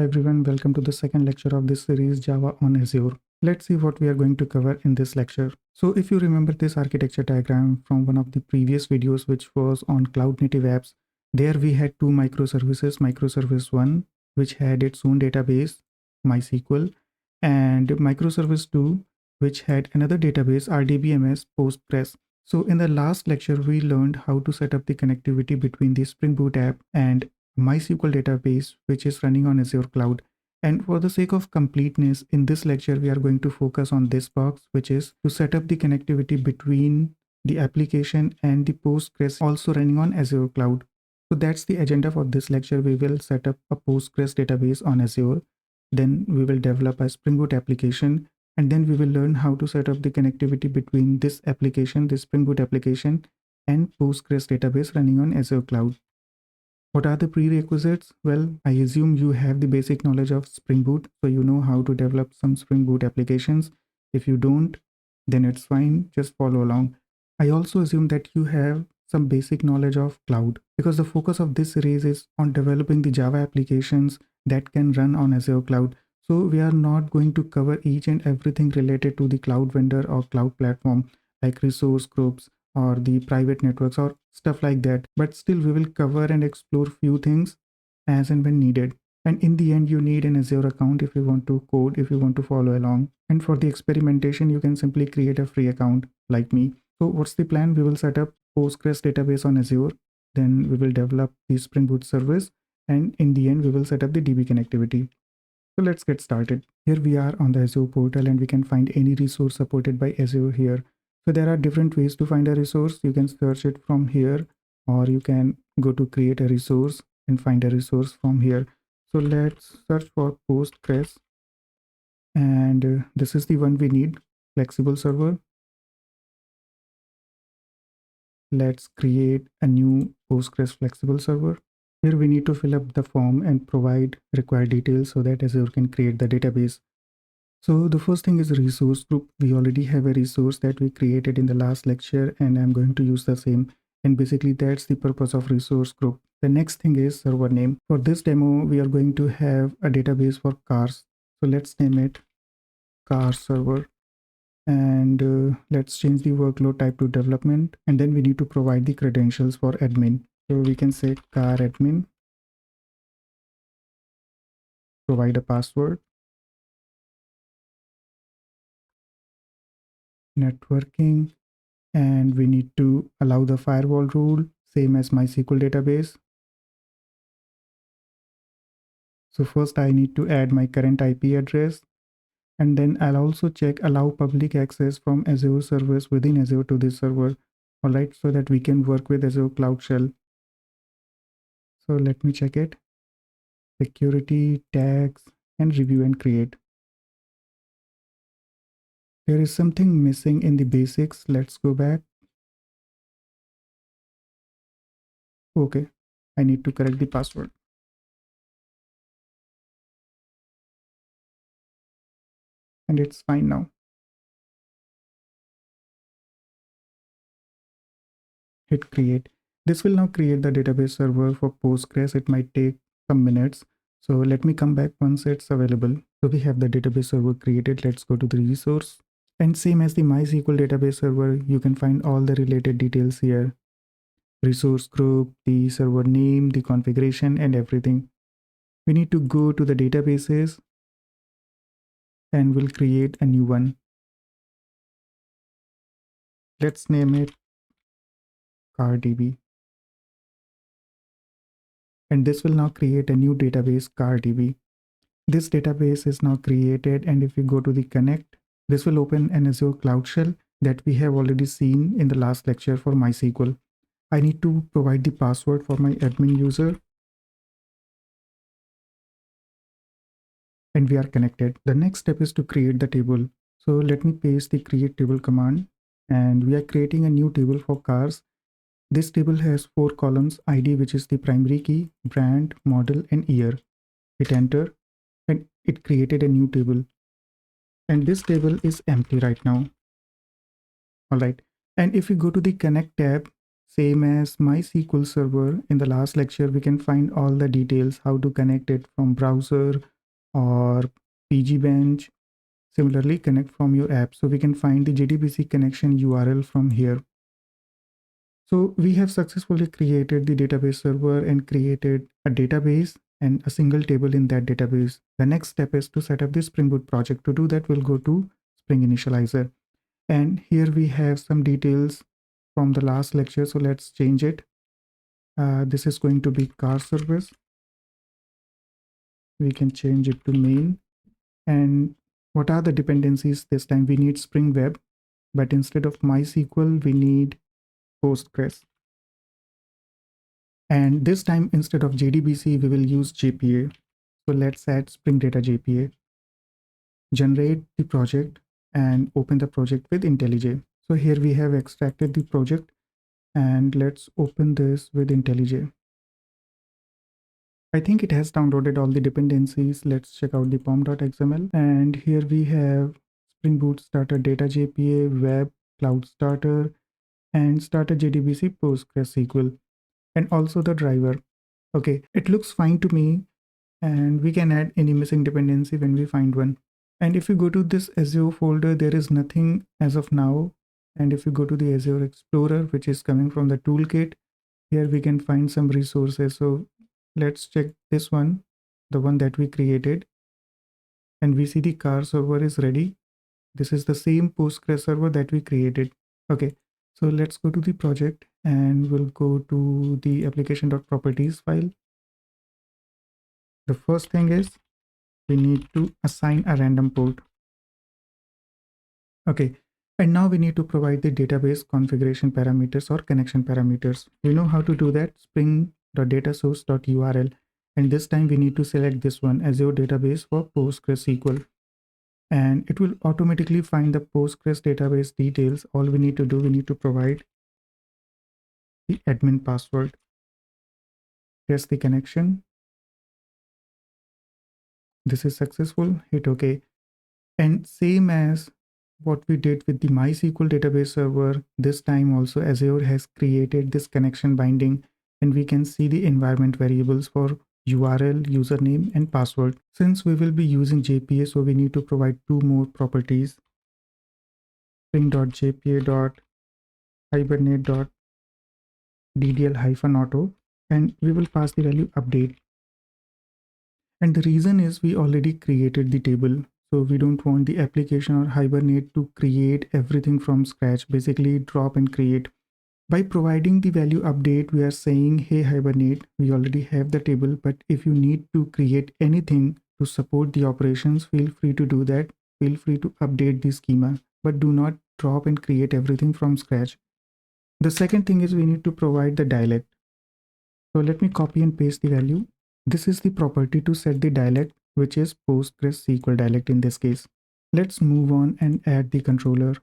Hi everyone, welcome to the second lecture of this series Java on Azure. Let's see what we are going to cover in this lecture. So if you remember this architecture diagram from one of the previous videos which was on cloud native apps, there we had two microservices, microservice 1 which had its own database, MySQL, and microservice 2 which had another database, RDBMS, Postgres. So in the last lecture, we learned how to set up the connectivity between the Spring Boot app and MySQL database, which is running on Azure Cloud. And for the sake of completeness, in this lecture, we are going to focus on this box, which is to set up the connectivity between the application and the Postgres also running on Azure Cloud. So that's the agenda for this lecture. We will set up a Postgres database on Azure. Then we will develop a Spring Boot application, and then we will learn how to set up the connectivity between this application, this Spring Boot application, and Postgres database running on Azure Cloud. What are the prerequisites? Well, I assume you have the basic knowledge of Spring Boot, so you know how to develop some Spring Boot applications. If you don't, then it's fine, just follow along. I also assume that you have some basic knowledge of cloud, because the focus of this series is on developing the Java applications that can run on Azure Cloud. So we are not going to cover each and everything related to the cloud vendor or cloud platform like resource groups or the private networks or stuff like that, but still we will cover and explore few things as and when needed. And in the end, you need an Azure account if you want to code, if you want to follow along. And for the experimentation, you can simply create a free account like me. So what's the plan? We will set up Postgres database on Azure, then we will develop the Spring Boot service, and in the end we will set up the DB connectivity. So let's get started. Here we are on the Azure portal, and we can find any resource supported by Azure here. So there are different ways to find a resource. You can search it from here, or you can go to create a resource and find a resource from here. So let's search for Postgres, and this is the one we need, flexible server. Let's create a new Postgres flexible server. Here we need to fill up the form and provide required details so that Azure can create the database. So the first thing is resource group. We already have a resource that we created in the last lecture, and I'm going to use the same. And basically that's the purpose of resource group. The next thing is server name. For this demo, we are going to have a database for cars. So let's name it car server. And let's change the workload type to development. And then we need to provide the credentials for admin. So we can say car admin, provide a password, networking, and we need to allow the firewall rule, same as MySQL database. So first I need to add my current IP address, and then I'll also check allow public access from Azure servers within Azure to this server. All right, so that we can work with Azure Cloud Shell. So let me check it. Security, tags, and review and create. There is something missing in the basics. Let's go back. Okay, I need to correct the password. And it's fine now. Hit create. This will now create the database server for Postgres. It might take some minutes. So let me come back once it's available. So we have the database server created. Let's go to the resource. And same as the MySQL database server, you can find all the related details here. Resource group, the server name, the configuration, and everything. We need to go to the databases and we'll create a new one. Let's name it CarDB. And this will now create a new database, CarDB. This database is now created, and if we go to the connect, this will open an Azure Cloud Shell that we have already seen in the last lecture for MySQL. I need to provide the password for my admin user, and we are connected. The next step is to create the table. So let me paste the create table command, and we are creating a new table for cars. This table has 4 columns: ID, which is the primary key, brand, model, and year. Hit enter, and it created a new table. And this table is empty right now. All right. And if we go to the connect tab, same as MySQL server. In the last lecture, we can find all the details, how to connect it from browser or pgbench. Similarly, connect from your app. So we can find the JDBC connection URL from here. So we have successfully created the database server and created a database and a single table in that database. The next step is to set up the Spring Boot project. To do that, we'll go to Spring Initializer. And here we have some details from the last lecture. So let's change it. This is going to be car service. We can change it to main. And what are the dependencies this time? We need Spring Web, but instead of MySQL, we need Postgres. And this time, instead of JDBC, we will use JPA. So let's add Spring Data JPA, generate the project and open the project with IntelliJ. So here we have extracted the project and let's open this with IntelliJ. I think it has downloaded all the dependencies. Let's check out the pom.xml. And here we have Spring Boot Starter Data JPA, Web, Cloud Starter, and Starter JDBC PostgreSQL, and also the driver. Okay, it looks fine to me, and we can add any missing dependency when we find one. And if you go to this Azure folder, there is nothing as of now. And if you go to the Azure Explorer, which is coming from the toolkit, here we can find some resources. So let's check this one, the one that we created. And we see the car server is ready. This is the same Postgres server that we created. Okay, so let's go to the project and we'll go to the application.properties file. The first thing is we need to assign a random port. Okay, and now we need to provide the database configuration parameters or connection parameters. We know how to do that, spring.datasource.url. And this time we need to select this one, Azure database for PostgreSQL. And it will automatically find the Postgres database details. All we need to do, we need to provide the admin password. Test the connection. This is successful. Hit OK. And same as what we did with the MySQL database server, this time also Azure has created this connection binding, and we can see the environment variables for URL, username, and password. Since we will be using JPA, so we need to provide two more properties, spring.jpa.hibernate.ddl-auto, and we will pass the value update. And the reason is we already created the table. So we don't want the application or Hibernate to create everything from scratch, basically drop and create. By providing the value update, we are saying, hey Hibernate, we already have the table, but if you need to create anything to support the operations, feel free to do that. Feel free to update the schema, but do not drop and create everything from scratch. The second thing is we need to provide the dialect. So let me copy and paste the value. This is the property to set the dialect, which is PostgreSQL dialect in this case. Let's move on and add the controller.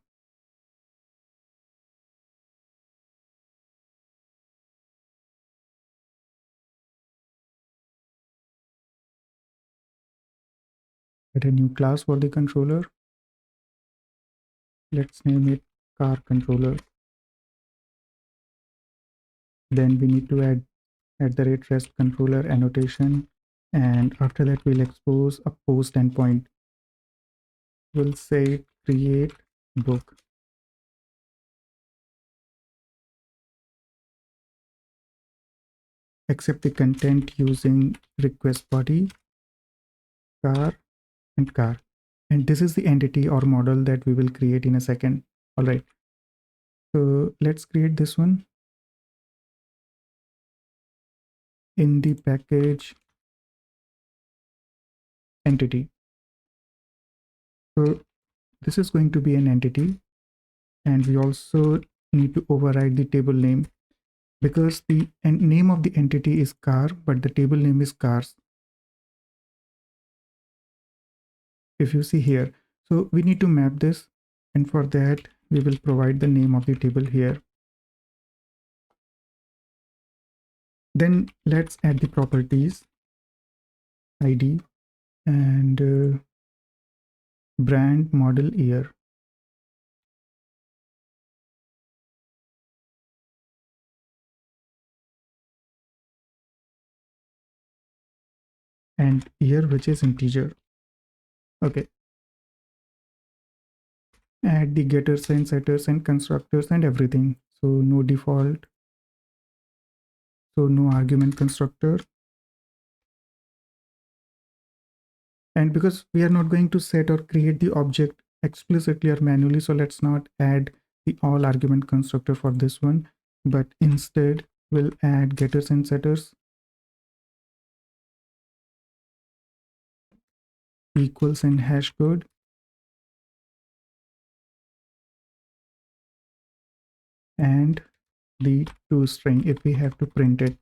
Add a new class for the controller. Let's name it car controller. Then we need to add @rest controller annotation. And after that, we'll expose a post endpoint. We'll say create book. Accept the content using request body, car, and car. And this is the entity or model that we will create in a second. All right. So let's create this one in the package entity. So this is going to be an entity, and we also need to override the table name because the name of the entity is car, but the table name is cars. If you see here, so we need to map this, and for that we will provide the name of the table here. Then let's add the properties ID and brand, model, year. and year, which is integer. Okay, add the getters and setters and constructors and everything. So no default, so no argument constructor. And because we are not going to set or create the object explicitly or manually, so let's not add the all argument constructor for this one, but instead we'll add getters and setters equals and hash code, and the toString if we have to print it.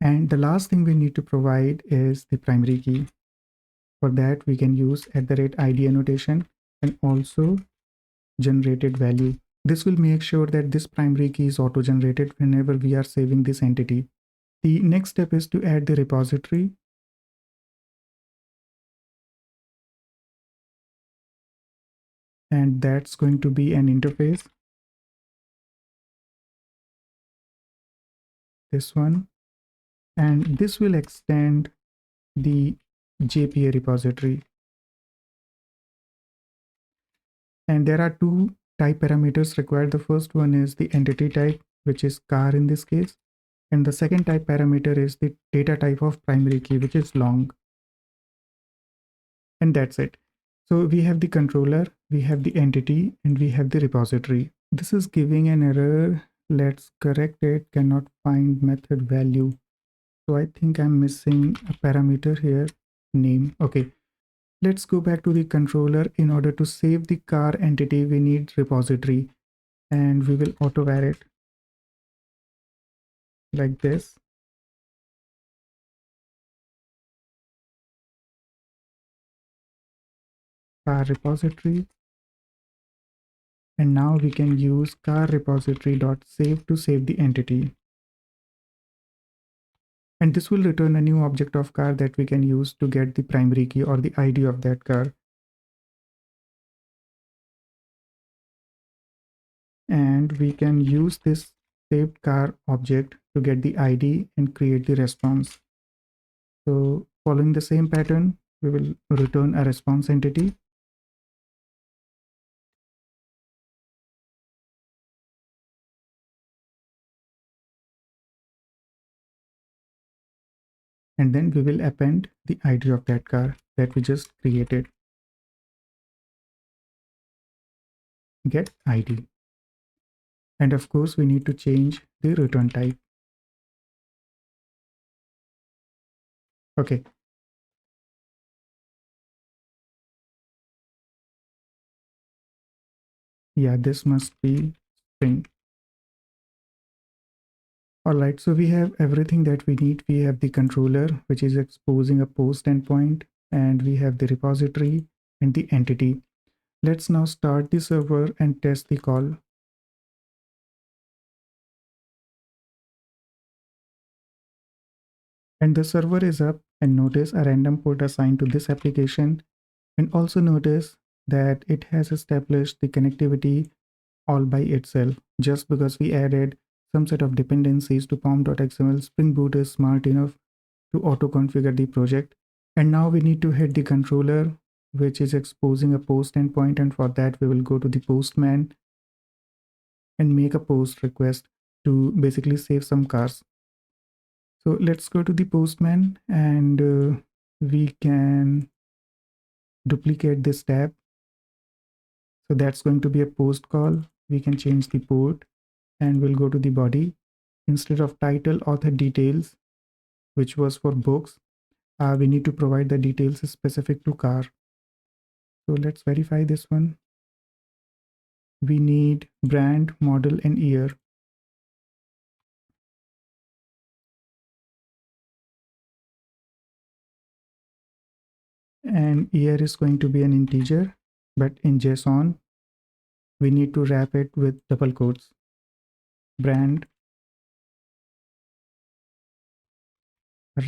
And the last thing we need to provide is the primary key. For that, we can use @ID annotation and also generated value. This will make sure that this primary key is auto-generated whenever we are saving this entity. The next step is to add the repository. And that's going to be an interface. This one. And this will extend the JPA repository. And there are two type parameters required. The first one is the entity type, which is car in this case. And the second type parameter is the data type of primary key, which is long. And that's it. So we have the controller, we have the entity, and we have the repository. This is giving an error. Let's correct it. Cannot find method value. So I think I'm missing a parameter here, name. Okay. Let's go back to the controller. In order to save the car entity, we need repository, and we will auto var it like this. Car repository. And now we can use car repository.save to save the entity. And this will return a new object of car that we can use to get the primary key or the ID of that car. And we can use this saved car object to get the ID and create the response. So following the same pattern, we will return a response entity. And then we will append the ID of that car that we just created. Get ID. And of course, we need to change the return type. Okay. Yeah, this must be Spring. All right, so we have everything that we need. We have the controller, which is exposing a post endpoint, and we have the repository and the entity. Let's now start the server and test the call. And the server is up, and notice a random port assigned to this application. And also notice that it has established the connectivity all by itself. Just because we added some set of dependencies to pom.xml, Spring Boot is smart enough to auto-configure the project. And now we need to hit the controller, which is exposing a post endpoint. And for that, we will go to the postman and make a post request to basically save some cars. So let's go to the postman, and we can duplicate this tab. So that's going to be a post call. We can change the port, and we'll go to the body. Instead of title author details, which was for books, we need to provide the details specific to car. So let's verify this one. We need brand, model, and year. And year is going to be an integer, but in JSON, we need to wrap it with double quotes. Brand,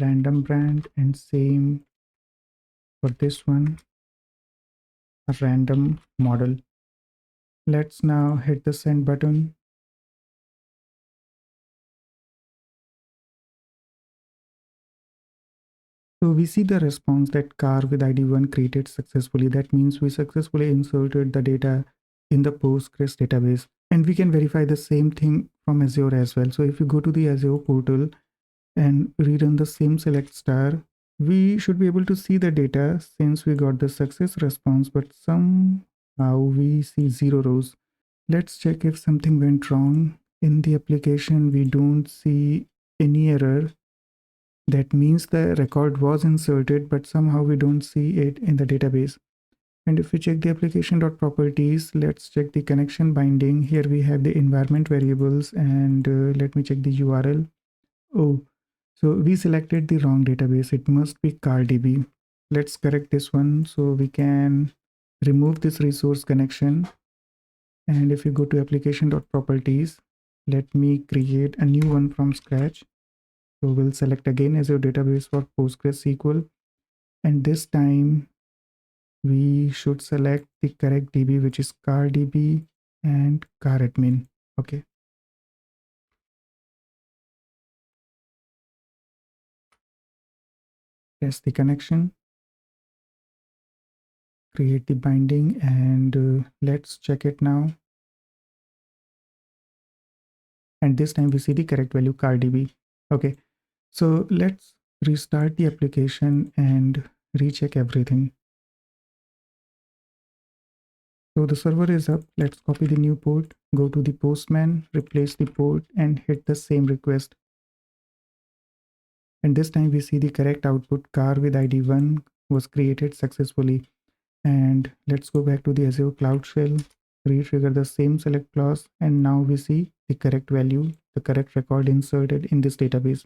random brand, and same for this one, a random model. Let's now hit the send button. So we see the response that car with ID1 created successfully. That means we successfully inserted the data in the Postgres database. And we can verify the same thing from Azure as well. So if you go to the Azure portal and rerun the same select star, we should be able to see the data since we got the success response, but somehow we see 0 rows. Let's check if something went wrong. In the application, we don't see any error. That means the record was inserted, but somehow we don't see it in the database. And if we check the application.properties, let's check the connection binding. Here we have the environment variables, and let me check the URL. Oh, so we selected the wrong database. It must be CarDB. Let's correct this one so we can remove this resource connection. And if you go to application.properties, let me create a new one from scratch. So we'll select again as your database for PostgreSQL. And this time we should select the correct DB, which is CarDB and CarAdmin. Okay. Test the connection. Create the binding, and let's check it now. And this time we see the correct value CarDB. Okay. So let's restart the application and recheck everything. So the server is up. Let's copy the new port, go to the postman, replace the port, and hit the same request. And this time we see the correct output. Car with ID1 was created successfully. And let's go back to the Azure Cloud Shell, re-trigger the same select clause, and now we see the correct value, the correct record inserted in this database.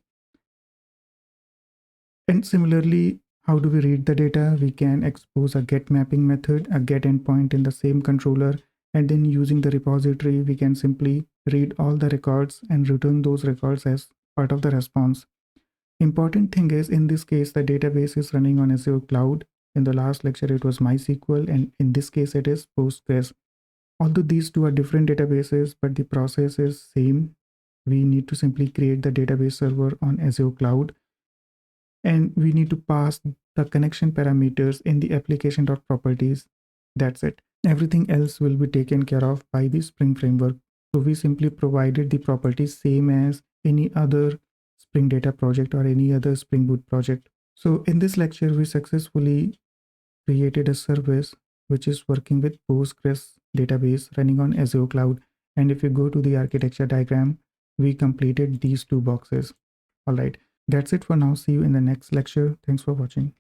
And similarly, how do we read the data? We can expose a get mapping method, a get endpoint in the same controller, and then using the repository, we can simply read all the records and return those records as part of the response. Important thing is, in this case, the database is running on Azure Cloud. In the last lecture, it was MySQL, and in this case, it is Postgres. Although these two are different databases, but the process is same. We need to simply create the database server on Azure Cloud, and we need to pass the connection parameters in the application.properties. That's it. Everything else will be taken care of by the Spring framework. So we simply provided the properties same as any other Spring Data project or any other Spring Boot project. So in this lecture, we successfully created a service which is working with Postgres database running on Azure Cloud. And if you go to the architecture diagram, we completed these two boxes. All right, that's it for now. See you in the next lecture. Thanks for watching.